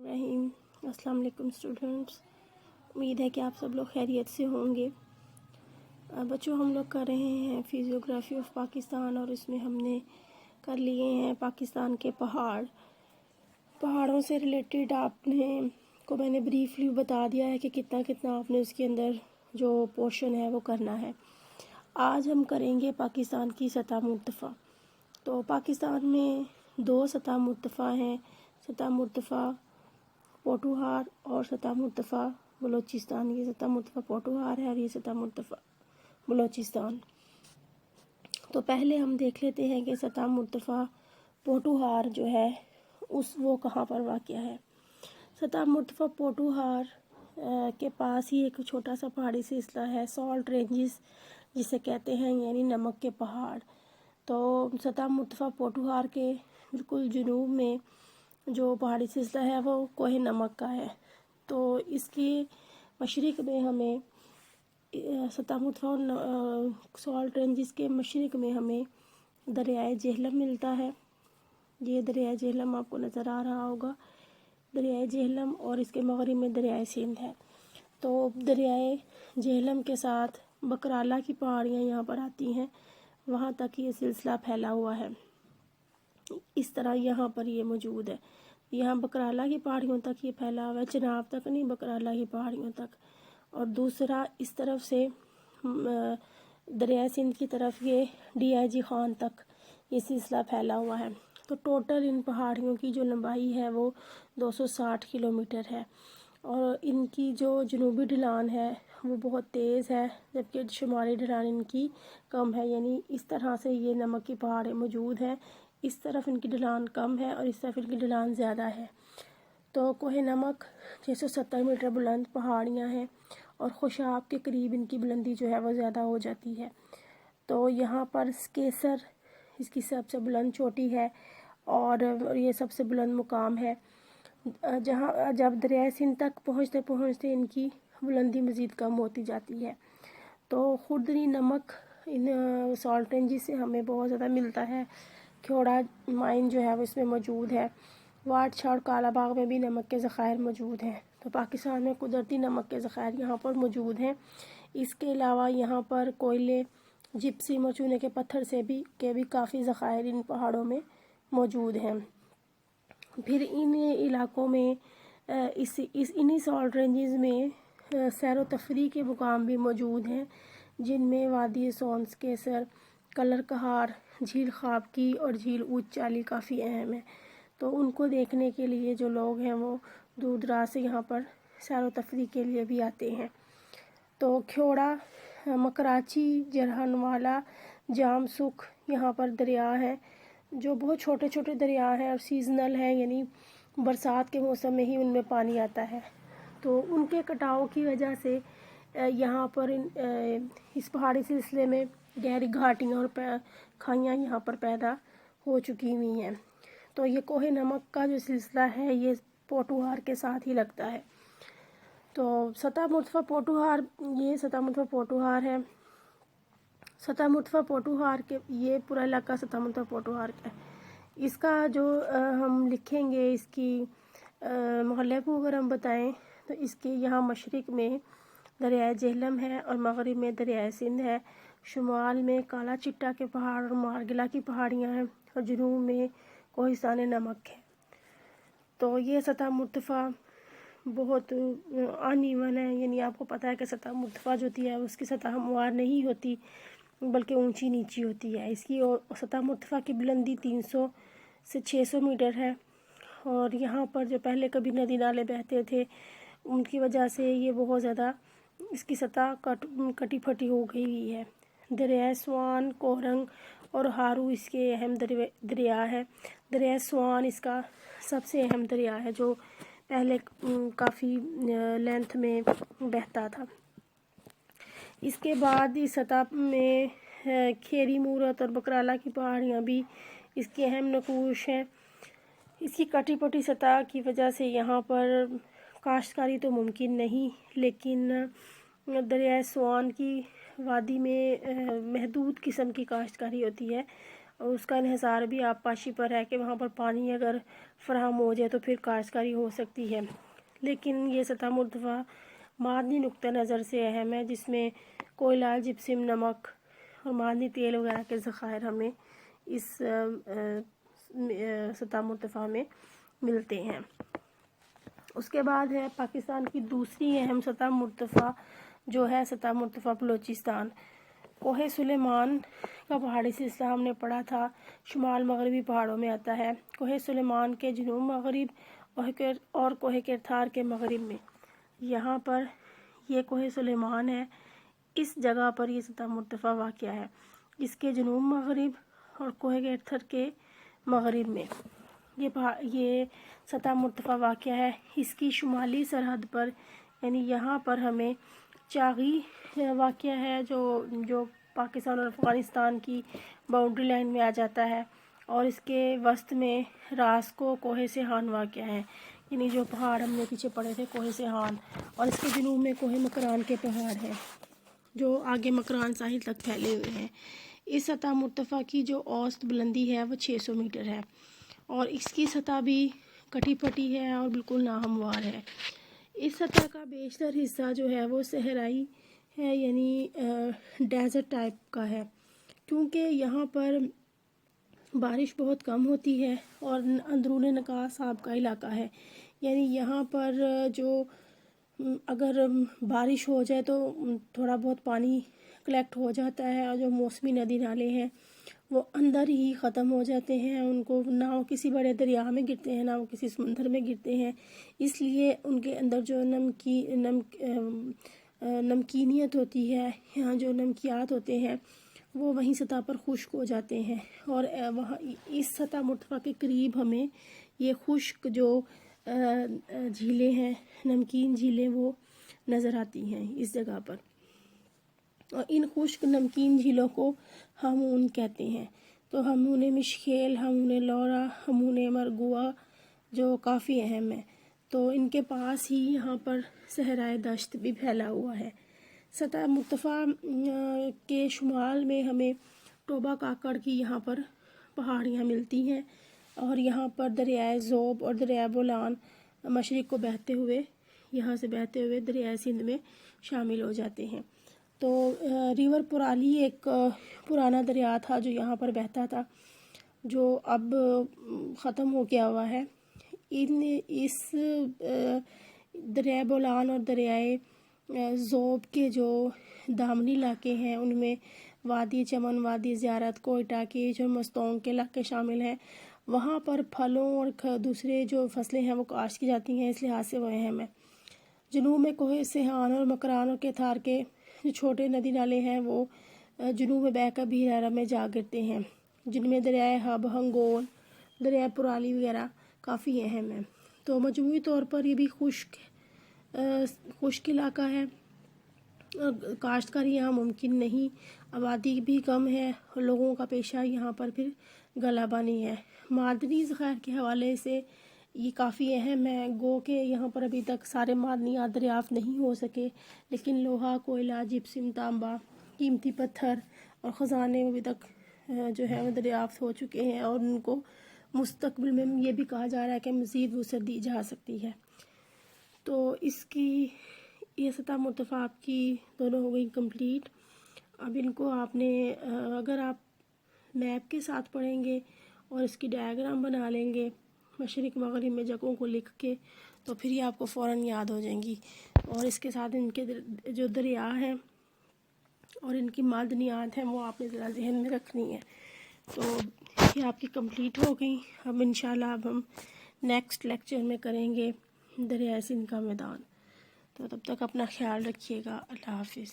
रहीम। अस्सलाम वालेकुम स्टूडेंट्स, उम्मीद है कि आप सब लोग खैरियत से होंगे। बच्चों, हम लोग कर रहे हैं फिजियोग्राफी ऑफ पाकिस्तान और इसमें हमने कर लिए हैं पाकिस्तान के पहाड़ों से रिलेटेड मैंने ब्रीफली बता दिया है कि कितना कितना आपने उसके अंदर जो पोर्शन है वो करना है। आज हम करेंगे पाकिस्तान की सतह मुर्तफ़ा। तो पाकिस्तान में 2 सतह मुर्तफ़ा हैं, सतह मुर्तफ़ा पोटूहार और सतह मुर्तफ़ा बलोचिस्तान। ये सतह मुर्तफ़ा पोटूहार है और ये सतह मुर्तफ़ा बलोचिस्तान। तो पहले हम देख लेते हैं कि सतह मुर्तफ़ा पोटूहार जो है वो कहाँ पर वाक़या है। सतह मुर्तफ़ा पोटूहार के पास ही एक छोटा सा पहाड़ी सिलसिला है, सॉल्ट रेंजेस जिसे कहते हैं, यानी नमक के पहाड़। तो सतह मुर्तफ़ा पोटूहार के बिल्कुल जुनूब में जो पहाड़ी सिलसिला है वो कोहे नमक का है। तो इसके मशरिक़ में हमें सतह मुर्तफ़ा सॉल्ट रेंजेस के मशरिक़ में हमें दरियाए जेहलम मिलता है। ये दरियाए जेहलम आपको नज़र आ रहा होगा, दरियाए जेहलम, और इसके मग़रिब में दरियाए सिंध है। तो दरियाए जेहलम के साथ बकराला की पहाड़ियाँ यहाँ पर आती हैं, वहाँ तक ये सिलसिला फैला हुआ है। इस तरह यहाँ पर ये मौजूद है। यहाँ बकराला की पहाड़ियों तक ये फैला हुआ है, चनाब तक नहीं, बकराला की पहाड़ियों तक। और दूसरा इस तरफ से दरिया सिंध की तरफ ये DIG खान तक ये सिलसिला फैला हुआ है। तो टोटल इन पहाड़ियों की जो लंबाई है वो 260 किलोमीटर है और इनकी जो जनूबी ढलान है वो बहुत तेज़ है, जबकि शुमाली ढलान इनकी कम है। यानी इस तरह से ये नमक की पहाड़ें मौजूद हैं, इस तरफ इनकी ढलान कम है और इस तरफ इनकी ढलान ज़्यादा है। तो कोहे नमक 670 मीटर बुलंद पहाड़ियाँ हैं और खुशाब के करीब इनकी बुलंदी जो है वो ज़्यादा हो जाती है। तो यहाँ पर केसर इसकी सबसे बुलंद चोटी है और ये सबसे बुलंद मुकाम है, जहाँ जब दरिया सिंध तक पहुँचते पहुँचते इनकी बुलंदी मज़ीद कम होती जाती है। तो खुर्दनी नमक इन सॉल्ट रेंजेस से हमें बहुत ज़्यादा मिलता है। ख्योड़ा माइन जो है वो इसमें मौजूद है। वाट छा और काला बाग में भी नमक के ज़खायर मौजूद हैं। तो पाकिस्तान में कुदरती नमक के ज़खायर यहाँ पर मौजूद हैं। इसके अलावा यहाँ पर कोयले, जिप्सम और चूने के पत्थर से भी काफ़ी ज़खायर इन पहाड़ों में मौजूद हैं। फिर इन इलाकों में इन्हीं सॉल्ट रेंजेस में सैर व तफरी के मुकाम भी मौजूद हैं, जिनमें वादी सोंस, केसर, कलर कहार, झील खाबकी और झील ऊँच चाली काफ़ी अहम है। तो उनको देखने के लिए जो लोग हैं वो दूर दराज से यहाँ पर सैर व तफरी के लिए भी आते हैं। तो ख्योड़ा, मकराची, जरहनवाला, जाम सुख यहाँ पर दरिया है जो बहुत छोटे छोटे दरिया हैं और सीज़नल हैं, यानी बरसात के मौसम में ही उनमें पानी आता है। तो उनके कटाव की वजह से यहाँ पर इस पहाड़ी सिलसिले में गहरी घाटियाँ और खाइयाँ यहाँ पर पैदा हो चुकी हुई हैं। तो ये कोहे नमक का जो सिलसिला है ये पोटूहार के साथ ही लगता है। तो सतह मुर्तफ़ा पोटूहार, ये सतह मुर्तफ़ा पोटूहार है। सतह मुर्तफ़ा पोटूहार के ये पूरा इलाका सतह मुर्तफ़ा पोटूहार का है। इसका जो हम लिखेंगे, इसकी मोहल्ले को अगर हम बताएं तो इसके यहाँ मशरिक़ में दरियाए जेहलम है और मग़रिब में दरियाए सिंध है। शुमाल में काला चिट्टा के पहाड़ और मारगिला की पहाड़ियाँ हैं और जुनूब में कोहिस्तान नमक है। तो ये सतह मुर्तफ़ा बहुत अनइवन है, यानी आपको पता है कि सतह मुर्तफ़ा जो होती है उसकी सतह हमवार नहीं होती बल्कि ऊंची नीची होती है। इसकी सतह मुर्तफ़ा की बुलंदी 300 से 600 मीटर है और यहाँ पर जो पहले कभी नदी नाले बहते थे उनकी वजह से ये बहुत ज़्यादा इसकी सतह कटी फटी हो गई हुई है। दरिया स्वान, कोहरंग और हारू इसके अहम दरिया है। दरिया स्वान इसका सबसे अहम दरिया है जो पहले काफ़ी लेंथ में बहता था। इसके बाद इस सतह में खेरी मूरत और बकराला की पहाड़ियाँ भी इसके अहम नकूश हैं। इसकी कटी पटी सतह की वजह से यहाँ पर काश्तकारी तो मुमकिन नहीं, लेकिन दरिया स्वान की वादी में महदूद किस्म की काश्तकारी होती है اور اس کا انحصار بھی آبپاشی پر ہے کہ وہاں پر پانی اگر فراہم ہو جائے تو پھر کاشتکاری ہو سکتی ہے۔ لیکن یہ سطح مرتفع معدنی نقطہ نظر سے اہم ہے، جس میں کوئلہ، جپسم، نمک اور معدنی تیل وغیرہ کے ذخائر ہمیں اس سطح مرتفع میں ملتے ہیں۔ اس کے بعد ہے پاکستان کی دوسری اہم سطح مرتفع جو ہے سطح مرتفع بلوچستان۔ کوہ سلیمان کا پہاڑی سلسلہ ہم نے پڑھا تھا، شمال مغربی پہاڑوں میں آتا ہے۔ کوہ سلیمان کے جنوب مغرب اور کوہ کرتھار کے مغرب میں یہاں پر یہ کوہ سلیمان ہے، اس جگہ پر یہ سطح مرتفع واقع ہے۔ اس کے جنوب مغرب اور کوہ کرتھار کے مغرب میں یہ سطح مرتفع واقع ہے۔ اس کی شمالی سرحد پر یعنی یہاں پر ہمیں چاغی واقع ہے جو پاکستان اور افغانستان کی باؤنڈری لائن میں آ جاتا ہے، اور اس کے وسط میں راسکو کوہ سیحان واقع ہے، یعنی جو پہاڑ ہم نے پیچھے پڑے تھے کوہ سیحان، اور اس کے جنوب میں کوہ مکران کے پہاڑ ہیں جو آگے مکران ساحل تک پھیلے ہوئے ہیں۔ اس سطح مرتفع کی جو اوسط بلندی ہے وہ 600 میٹر ہے، اور اس کی سطح بھی کٹی پٹی ہے اور بالکل ناہموار ہے۔ اس سطح کا بیشتر حصہ جو ہے وہ صحرائی ہے، یعنی ڈیزرٹ ٹائپ کا ہے، کیونکہ یہاں پر بارش بہت کم ہوتی ہے اور اندرون نکاس آب کا علاقہ ہے، یعنی یہاں پر جو اگر بارش ہو جائے تو تھوڑا بہت پانی کلیکٹ ہو جاتا ہے، اور جو موسمی ندی نالے ہیں وہ اندر ہی ختم ہو جاتے ہیں، ان کو نہ وہ کسی بڑے دریا میں گرتے ہیں نہ وہ کسی سمندر میں گرتے ہیں، اس لیے ان کے اندر جو نمکینیت ہوتی ہے، یہاں جو نمکیات ہوتے ہیں وہ وہیں سطح پر خشک ہو جاتے ہیں، اور وہاں اس سطح مرتفع کے قریب ہمیں یہ خشک جو جھیلیں ہیں، نمکین جھیلیں، وہ نظر آتی ہیں اس جگہ پر، اور ان خشک نمکین جھیلوں کو ہمون کہتے ہیں۔ تو ہمون مشکیل، ہمون لورا، ہمون مرگوا جو کافی اہم ہے، تو ان کے پاس ہی یہاں پر صحرائے دشت بھی پھیلا ہوا ہے۔ سطح مرتفع کے شمال میں ہمیں ٹوبہ کاکڑ کی یہاں پر پہاڑیاں ملتی ہیں، اور یہاں پر دریائے ذوب اور دریائے بولان مشرق کو بہتے ہوئے یہاں سے بہتے ہوئے دریائے سندھ میں شامل ہو جاتے ہیں۔ تو ریور پرالی ایک پرانا دریا تھا جو یہاں پر بہتا تھا، جو اب ختم ہو گیا ہوا ہے۔ اس دریائے بولان اور دریائے ذوب کے جو دامنی علاقے ہیں ان میں وادی چمن، وادی زیارت، کوئٹہ کی جو مستونگ کے علاقے شامل ہیں، وہاں پر پھلوں اور دوسرے جو فصلیں ہیں وہ کاشت کی جاتی ہیں، اس لحاظ سے وہ اہم ہے۔ جنوب میں کوہ سیحان اور مکران اور کرتھار کے جو چھوٹے ندی نالے ہیں وہ جنوب میں بہہ کر بحیرہ میں جا گرتے ہیں، جن میں دریائے حب، ہنگول، دریائے پرالی وغیرہ کافی اہم ہیں۔ تو مجموعی طور پر یہ بھی خشک علاقہ ہے، کاشتکاری یہاں ممکن نہیں، آبادی بھی کم ہے، اور لوگوں کا پیشہ یہاں پر پھر گلہ بانی ہے۔ معدنی ذخائر کے حوالے سے یہ کافی اہم ہے، گو کہ یہاں پر ابھی تک سارے معدنیات دریافت نہیں ہو سکے، لیکن لوہا، کوئلہ، جپسم، تانبا، قیمتی پتھر اور خزانے ابھی تک جو ہے وہ دریافت ہو چکے ہیں، اور ان کو مستقبل میں یہ بھی کہا جا رہا ہے کہ مزید وسعت دی جا سکتی ہے۔ تو اس کی یہ سطح مرتفعات کی دونوں ہو گئی کمپلیٹ۔ اب ان کو آپ نے اگر آپ میپ کے ساتھ پڑھیں گے اور اس کی ڈائیگرام بنا لیں گے مشرق مغرب میں جگہوں کو لکھ کے، تو پھر یہ آپ کو فوراً یاد ہو جائیں گی، اور اس کے ساتھ ان کے جو دریا ہیں اور ان کی معدنیات ہیں وہ آپ نے ذرا ذہن میں رکھنی ہے۔ تو یہ آپ کی کمپلیٹ ہو گئی۔ اب انشاءاللہ اب ہم نیکسٹ لیکچر میں کریں گے دریائے سندھ کا میدان۔ تو تب تک اپنا خیال رکھیے گا۔ اللہ حافظ۔